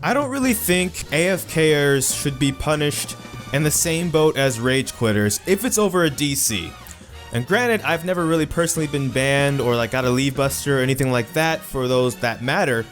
I don't really think AFKers should be punished in the same boat as rage quitters if it's over a DC. And granted, I've never really personally been banned or like got a leave buster or anything like that for those that matter,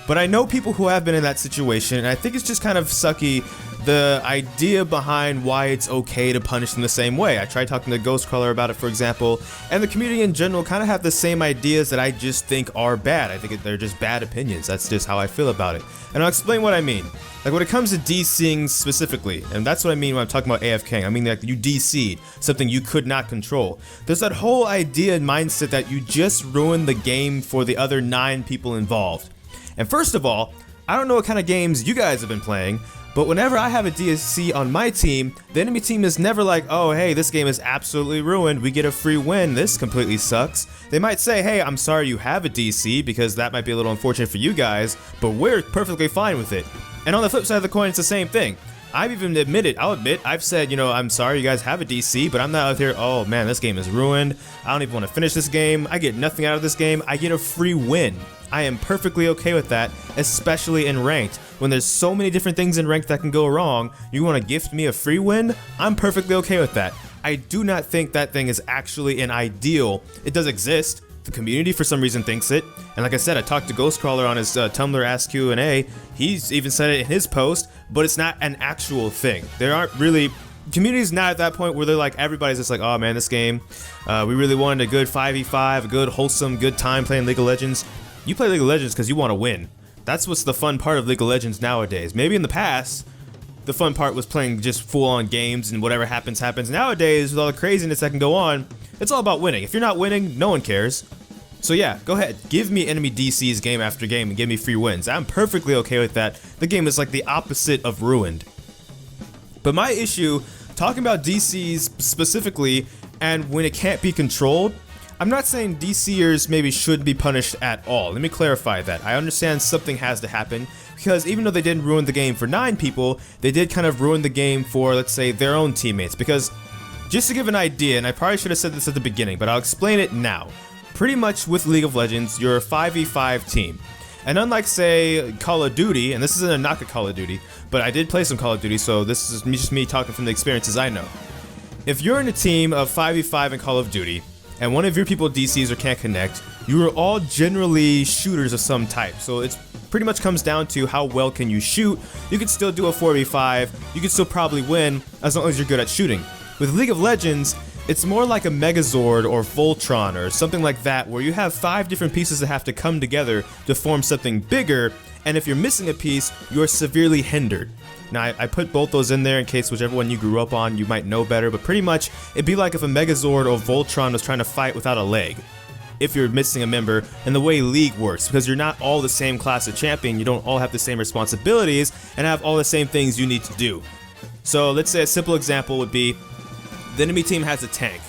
but I know people who have been in that situation, and I think it's just kind of sucky the idea behind why it's okay to punish them the same way. I tried talking to Ghostcrawler about it, for example, and the community in general kind of have the same ideas that I just think are bad. I think they're just bad opinions. That's just how I feel about it. And I'll explain what I mean. Like when it comes to DCing specifically, and that's what I mean when I'm talking about AFKing, I mean like you DC'd something you could not control. There's that whole idea and mindset that you just ruined the game for the other 9 people involved. And first of all, I don't know what kind of games you guys have been playing, but whenever I have a DSC on my team, the enemy team is never like, oh hey, this game is absolutely ruined, we get a free win, this completely sucks. They might say, hey, I'm sorry you have a DC, because that might be a little unfortunate for you guys, but we're perfectly fine with it. And on the flip side of the coin, it's the same thing. I've even I'll admit, I've said, you know, I'm sorry you guys have a DC, but I'm not out here, oh man, this game is ruined, I don't even want to finish this game, I get nothing out of this game, I get a free win. I am perfectly okay with that, especially in ranked. When there's so many different things in ranked that can go wrong, you want to gift me a free win? I'm perfectly okay with that. I do not think that thing is actually an ideal. It does exist. The community for some reason thinks it. And like I said, I talked to Ghostcrawler on his Tumblr Ask Q&A. He's even said it in his post, but it's not an actual thing. There aren't really... Community's not at that point where they're like, everybody's just like, oh man, this game, we really wanted a good 5v5, a good wholesome, good time playing League of Legends. You play League of Legends because you want to win. That's what's the fun part of League of Legends nowadays. Maybe in the past, the fun part was playing just full-on games and whatever happens, happens. Nowadays, with all the craziness that can go on, it's all about winning. If you're not winning, no one cares. So yeah, go ahead. Give me enemy DCs game after game and give me free wins. I'm perfectly okay with that. The game is like the opposite of ruined. But my issue, talking about DCs specifically, and when it can't be controlled, I'm not saying DCers maybe should be punished at all. Let me clarify that. I understand something has to happen, because even though they didn't ruin the game for 9 people, they did kind of ruin the game for, let's say, their own teammates. Because, just to give an idea, and I probably should have said this at the beginning, but I'll explain it now. Pretty much with League of Legends, you're a 5v5 team. And unlike, say, Call of Duty, and this isn't a knock at Call of Duty, but I did play some Call of Duty, so this is just me talking from the experiences I know. If you're in a team of 5v5 in Call of Duty, and one of your people DCs or can't connect, you are all generally shooters of some type. So it's pretty much comes down to how well can you shoot. You could still do a 4v5, you could still probably win as long as you're good at shooting. With League of Legends, it's more like a Megazord or Voltron or something like that, where you have 5 different pieces that have to come together to form something bigger, and if you're missing a piece, you're severely hindered. Now, I put both those in there in case whichever one you grew up on, you might know better, but pretty much, it'd be like if a Megazord or Voltron was trying to fight without a leg, if you're missing a member, and the way League works, because you're not all the same class of champion, you don't all have the same responsibilities, and have all the same things you need to do. So, let's say a simple example would be, the enemy team has a tank.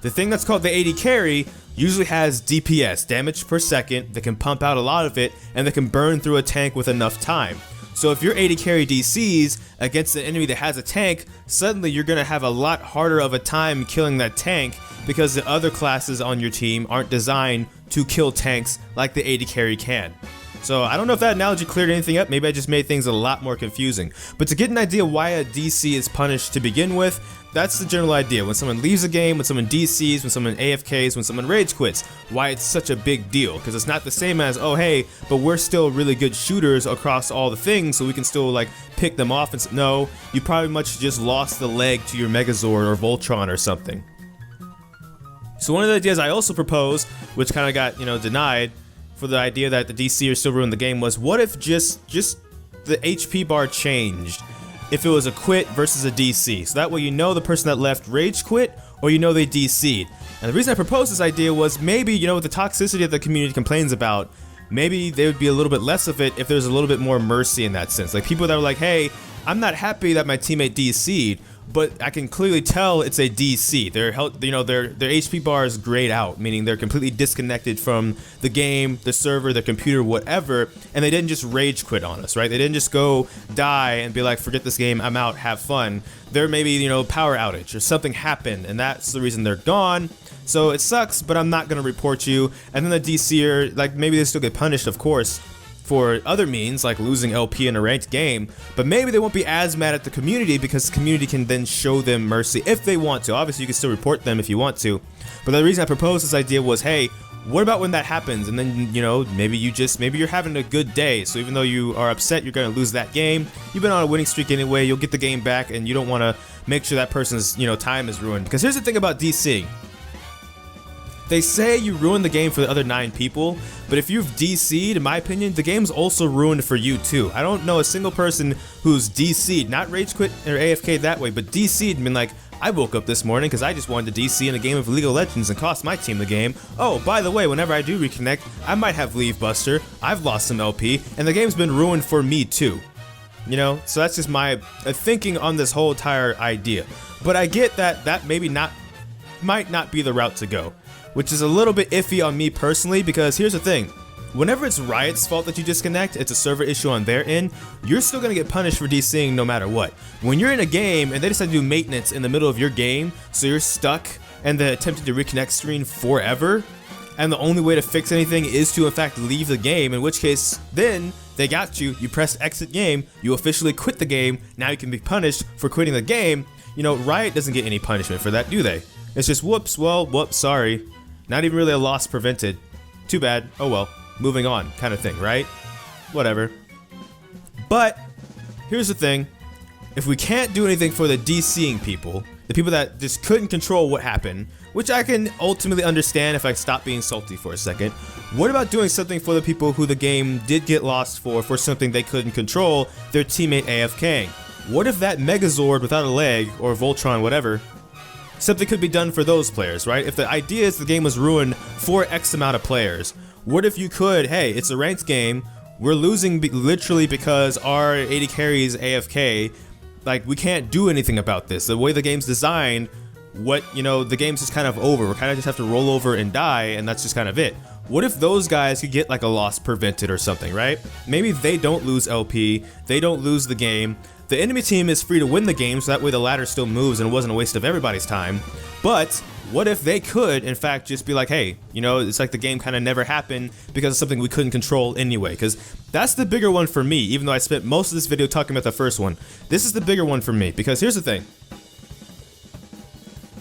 The thing that's called the AD carry usually has DPS, damage per second, that can pump out a lot of it, and that can burn through a tank with enough time. So if you're AD carry DCs against an enemy that has a tank, suddenly you're going to have a lot harder of a time killing that tank, because the other classes on your team aren't designed to kill tanks like the AD carry can. So I don't know if that analogy cleared anything up, maybe I just made things a lot more confusing. But to get an idea why a DC is punished to begin with, that's the general idea. When someone leaves a game, when someone DCs, when someone AFKs, when someone rage quits, why it's such a big deal. Because it's not the same as, oh hey, but we're still really good shooters across all the things, so we can still like pick them off and say, no, you probably much just lost the leg to your Megazord or Voltron or something. So one of the ideas I also proposed, which kind of got, denied, for the idea that the DCers still ruined the game, was what if just the HP bar changed if it was a quit versus a DC, so that way you know the person that left rage quit or you know they DC'd. And the reason I proposed this idea was maybe, with the toxicity that the community complains about, maybe there would be a little bit less of it if there's a little bit more mercy in that sense. Like people that were like, hey, I'm not happy that my teammate DC'd, but I can clearly tell it's a DC. Their HP bar is grayed out, meaning they're completely disconnected from the game, the server, the computer, whatever, and they didn't just rage quit on us, right? They didn't just go die and be like, forget this game, I'm out, have fun. There may be, power outage or something happened, and that's the reason they're gone. So it sucks, but I'm not gonna report you. And then the DCer, like maybe they still get punished, of course, for other means, like losing LP in a ranked game, but maybe they won't be as mad at the community because the community can then show them mercy if they want to. Obviously, you can still report them if you want to, but the reason I proposed this idea was, hey, what about when that happens? And then, you know, maybe you're having a good day, so even though you are upset you're going to lose that game, you've been on a winning streak anyway, you'll get the game back, and you don't want to make sure that person's, you know, time is ruined. Because here's the thing about DCing. They say you ruin the game for the other 9 people, but if you've DC'd, in my opinion, the game's also ruined for you too. I don't know a single person who's DC'd, not rage quit or AFK that way, but DC'd and been like, I woke up this morning because I just wanted to DC in a game of League of Legends and cost my team the game. Oh, by the way, whenever I do reconnect, I might have Leave Buster, I've lost some LP, and the game's been ruined for me too. You know, so that's just my thinking on this whole entire idea. But I get that might not be the route to go, which is a little bit iffy on me personally, because here's the thing. Whenever it's Riot's fault that you disconnect, it's a server issue on their end, you're still gonna get punished for DCing no matter what. When you're in a game and they decide to do maintenance in the middle of your game, so you're stuck and they're attempting to reconnect screen forever, and the only way to fix anything is to in fact leave the game, in which case then they got you, you press exit game, you officially quit the game, now you can be punished for quitting the game. You know, Riot doesn't get any punishment for that, do they? It's just whoops, well, whoops, sorry. Not even really a loss prevented. Too bad, oh well. Moving on, kind of thing, right? Whatever. But here's the thing. If we can't do anything for the DCing people, the people that just couldn't control what happened, which I can ultimately understand if I stop being salty for a second, what about doing something for the people who the game did get lost for something they couldn't control, their teammate AFKing? What if that Megazord without a leg, or Voltron, whatever, something could be done for those players, right? If the idea is the game was ruined for X amount of players, what if you could, hey, it's a ranked game, we're losing literally because our AD carries AFK, like, we can't do anything about this. The way the game's designed, the game's just kind of over. We kind of just have to roll over and die, and that's just kind of it. What if those guys could get like a loss prevented or something, right? Maybe they don't lose LP, they don't lose the game, the enemy team is free to win the game, so that way the ladder still moves and it wasn't a waste of everybody's time. But what if they could, in fact, just be like, hey, you know, it's like the game kind of never happened because of something we couldn't control anyway? Because that's the bigger one for me, even though I spent most of this video talking about the first one. This is the bigger one for me, because here's the thing.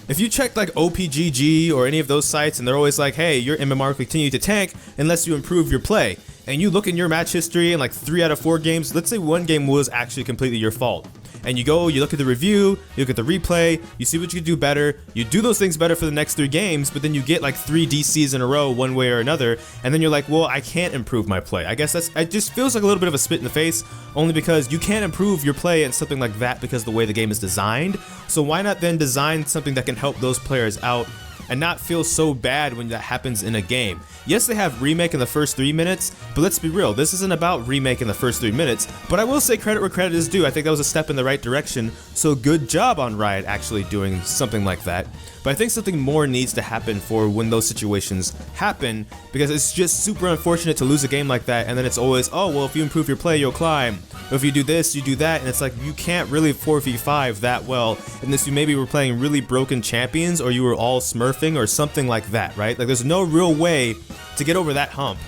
If you check like OPGG or any of those sites and they're always like, hey, your MMR will continue to tank unless you improve your play, and you look in your match history and like 3 out of 4 games, let's say one game was actually completely your fault, and you go, you look at the review, you look at the replay, you see what you could do better, you do those things better for the next 3 games, but then you get like 3 DCs in a row one way or another, and then you're like, well, I can't improve my play. I guess it just feels like a little bit of a spit in the face, only because you can't improve your play and something like that because of the way the game is designed. So why not then design something that can help those players out and not feel so bad when that happens in a game? Yes, they have remake in the first 3 minutes, but let's be real, this isn't about remake in the first 3 minutes, but I will say credit where credit is due. I think that was a step in the right direction, so good job on Riot actually doing something like that. But I think something more needs to happen for when those situations happen, because it's just super unfortunate to lose a game like that, and then it's always, oh, well, if you improve your play, you'll climb. Or if you do this, you do that, and it's like, you can't really 4v5 that well, unless you maybe were playing really broken champions, or you were all smurfing, or something like that, right? Like, there's no real way to get over that hump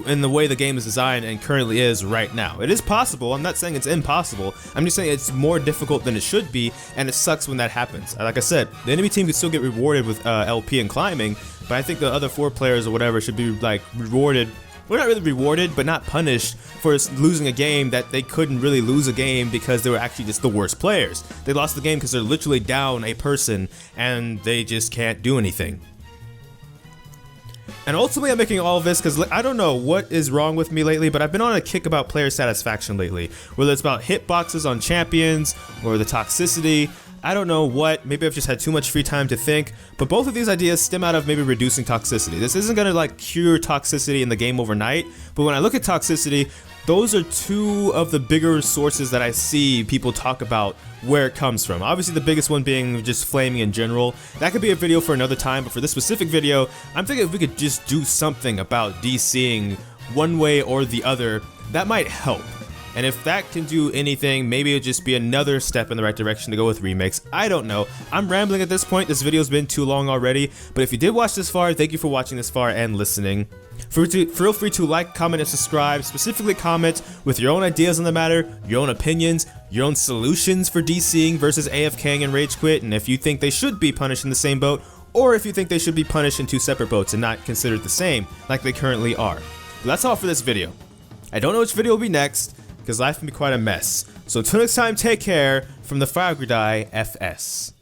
in the way the game is designed and currently is right now. It is possible, I'm not saying it's impossible, I'm just saying it's more difficult than it should be, and it sucks when that happens. Like I said, the enemy team could still get rewarded with LP and climbing, but I think the other 4 players or whatever should be like rewarded, well, not really rewarded, but not punished for losing a game that they couldn't really lose a game because they were actually just the worst players. They lost the game because they're literally down a person and they just can't do anything. And ultimately I'm making all of this because I don't know what is wrong with me lately, but I've been on a kick about player satisfaction lately. Whether it's about hitboxes on champions or the toxicity, I don't know what, maybe I've just had too much free time to think, but both of these ideas stem out of maybe reducing toxicity. This isn't gonna like cure toxicity in the game overnight, but when I look at toxicity, those are 2 of the bigger sources that I see people talk about where it comes from. Obviously the biggest one being just flaming in general. That could be a video for another time, but for this specific video, I'm thinking if we could just do something about DCing one way or the other, that might help. And if that can do anything, maybe it'll just be another step in the right direction to go with remakes. I don't know. I'm rambling at this point. This video's been too long already. But if you did watch this far, thank you for watching this far and listening. Feel free to like, comment, and subscribe. Specifically comment with your own ideas on the matter, your own opinions, your own solutions for DCing versus AFKing and Rage Quit, and if you think they should be punished in the same boat, or if you think they should be punished in two separate boats and not considered the same, like they currently are. But that's all for this video. I don't know which video will be next, because life can be quite a mess. So until next time, take care from the Fire Guy FS.